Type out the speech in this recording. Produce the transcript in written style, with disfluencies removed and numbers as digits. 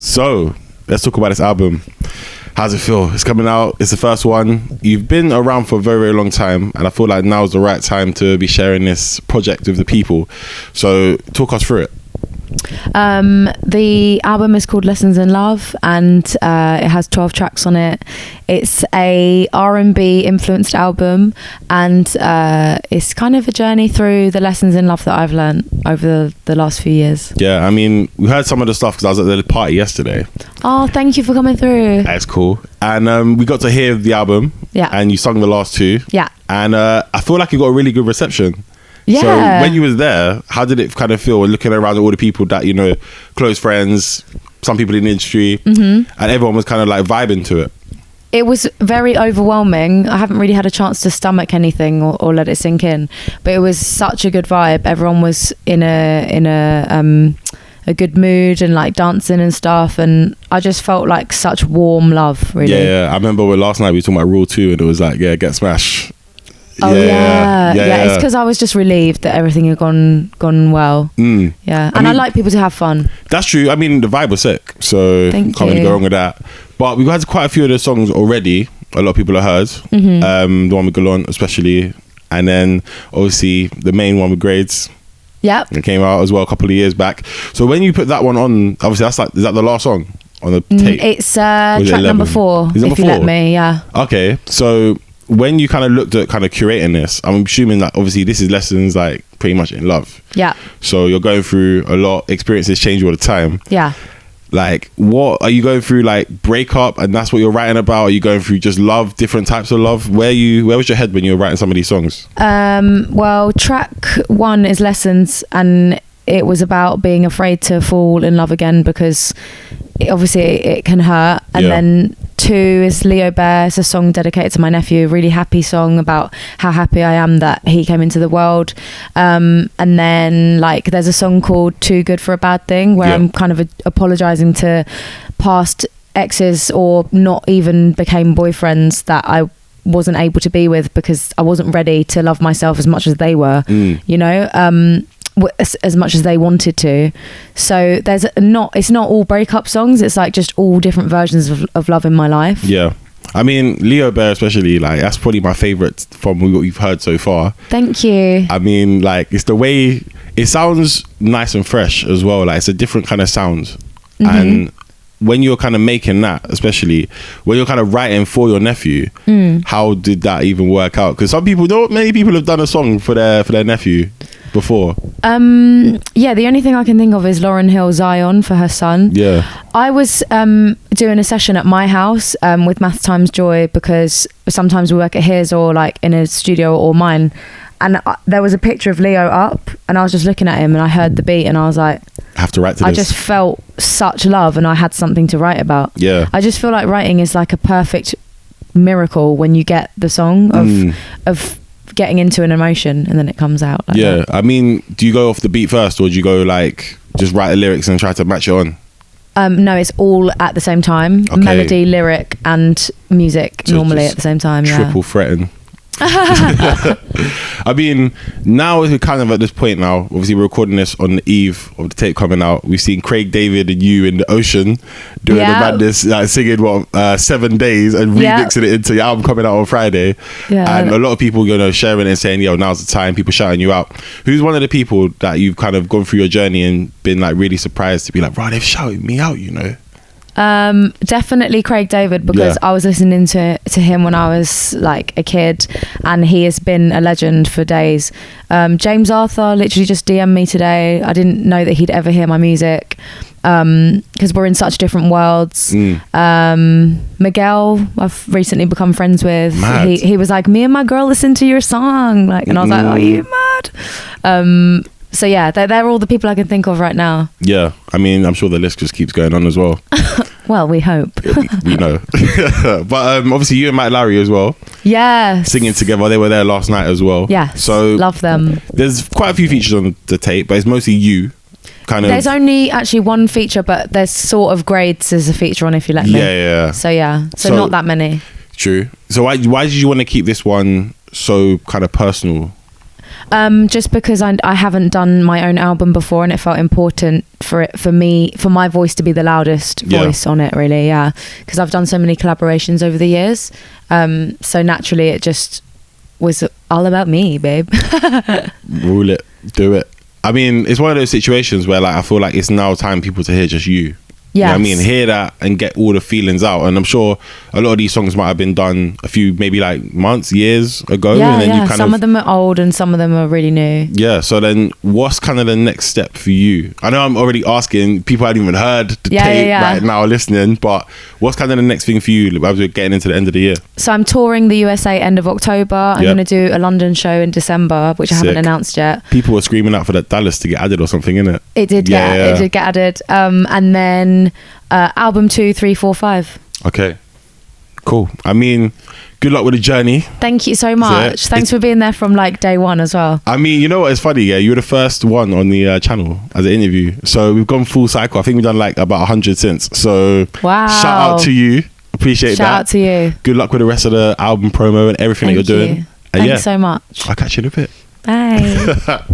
So let's talk about this album. How's it feel? It's coming out. It's the first one. You've been around for a very, very long time, and I feel like now's the right time to be sharing this project with the people. So talk us through it. The album is called Lessons in Love, and it has 12 tracks on it. It's a R&B influenced album, and it's kind of a journey through the lessons in love that I've learned over the last few years. Yeah, I mean, we heard some of the stuff because I was at the party yesterday. Oh, thank you for coming through. That's cool. And we got to hear the album. Yeah. And you sung the last two. Yeah. And I feel like you got a really good reception. Yeah. So when you was there, how did it kind of feel looking around at all the people that, you know, close friends, some people in the industry, and everyone was kind of like vibing to it? It was very overwhelming. I haven't really had a chance to stomach anything or let it sink in, but it was such a good vibe. Everyone was in a good mood and like dancing and stuff, and I just felt like such warm love, really. Yeah. I remember last night we were talking about Rule 2 and it was like, get smash. Oh yeah. It's because I was just relieved that everything had gone well. Yeah, and I like people to have fun. That's true. I mean, the vibe was sick, so can't really go wrong with that. But we've had quite a few of the songs already. A lot of people have heard. The one with Galon, especially, and then obviously the main one with Grades. Yep. It came out as well a couple of years back. So when you put that one on, obviously is that the last song on the tape? It's track number 4. Is it if you let me, yeah. Okay, so when you kind of looked at kind of curating this, I'm assuming that obviously this is lessons like pretty much in love. Yeah. So you're going through a lot, experiences change all the time. Yeah. Like, what are you going through? Like breakup, and that's what you're writing about? Are you going through just love, different types of love? Where was your head when you were writing some of these songs? Well, track 1 is Lessons, and it was about being afraid to fall in love again because obviously it can hurt. And then 2 is Leo Bear. It's a song dedicated to my nephew, a really happy song about how happy I am that he came into the world. And then like there's a song called Too Good for a Bad Thing where I'm kind of apologizing to past exes or not even became boyfriends that I wasn't able to be with because I wasn't ready to love myself as much as they were, you know, as much as they wanted to. So it's not all breakup songs, it's like just all different versions of love in my life. Yeah, I mean, Leo Bear especially, like that's probably my favorite from what we've heard so far. Thank you. I mean, like it's the way it sounds nice and fresh as well. Like it's a different kind of sound. And when you're kind of making that, especially when you're kind of writing for your nephew, how did that even work out? Because many people have done a song for their nephew before. The only thing I can think of is Lauryn Hill Zion for her son. I was doing a session at my house with Math Times Joy because sometimes we work at his or like in a studio or mine, and there was a picture of Leo up and I was just looking at him and I heard the beat and I was like, I have to write to this. I just felt such love and I had something to write about. I just feel like writing is like a perfect miracle when you get the song of getting into an emotion and then it comes out like that. I mean, do you go off the beat first or do you go like just write the lyrics and try to match it on? No, it's all at the same time. Melody, lyric and music so normally at the same time. Triple threaten. I mean, now we're kind of at this point now. Obviously, we're recording this on the eve of the tape coming out. We've seen Craig David and you in the ocean doing the madness, singing 7 days and remixing it into your album coming out on Friday. And a lot of people, sharing it and saying, "Yo, now's the time." People shouting you out. Who's one of the people that you've kind of gone through your journey and been like really surprised to be like, "Right, they've shouted me out," you know? Definitely Craig David because I was listening to him when I was like a kid and he has been a legend for days. James Arthur literally just DM'd me today. I didn't know that he'd ever hear my music because we're in such different worlds. Miguel I've recently become friends with. He was like, me and my girl listened to your song, like, and I was like, are you mad? So yeah, they're all the people I can think of right now. Yeah, I mean, I'm sure the list just keeps going on as well. Well, we hope. We know. But obviously you and Matt Larry as well. Yes. Singing together. They were there last night as well. Yes. So love them. There's quite a few features on the tape, but it's mostly you. There's only actually one feature, but there's sort of Grades as a feature on If You Let Me. Yeah. So not that many. True. So why did you want to keep this one so kind of personal? Just because I haven't done my own album before, and it felt important for my voice to be the loudest voice on it, really. Yeah, because I've done so many collaborations over the years, so naturally it just was all about me, babe. Rule it, do it. I mean, it's one of those situations where like I feel like it's now time people to hear just you. Yeah, you know what I mean, hear that and get all the feelings out. And I'm sure a lot of these songs might have been done a few, maybe like months, years ago. Yeah, and then yeah. you kind some of them are old and some of them are really new. Yeah. So then, what's kind of the next step for you? I know I'm already asking. People hadn't even heard the tape right now listening, but what's kind of the next thing for you as we're getting into the end of the year? So I'm touring the USA end of October. I'm going to do a London show in December, which I haven't announced yet. People were screaming out for that Dallas to get added or something, innit? It did, it did get added. And then album 2, 3, 4, 5. Okay, cool. I mean, good luck with the journey. Thank you so much. Thanks for being there from like day one as well. I mean, you know what, it's funny, yeah, you were the first one on the channel as an interview, so we've gone full cycle. I think we've done like about 100 since, so wow, shout out to you. Appreciate that. Shout out to you. Good luck with the rest of the album promo and everything that you're doing. Thanks so much. I'll catch you in a bit. Bye.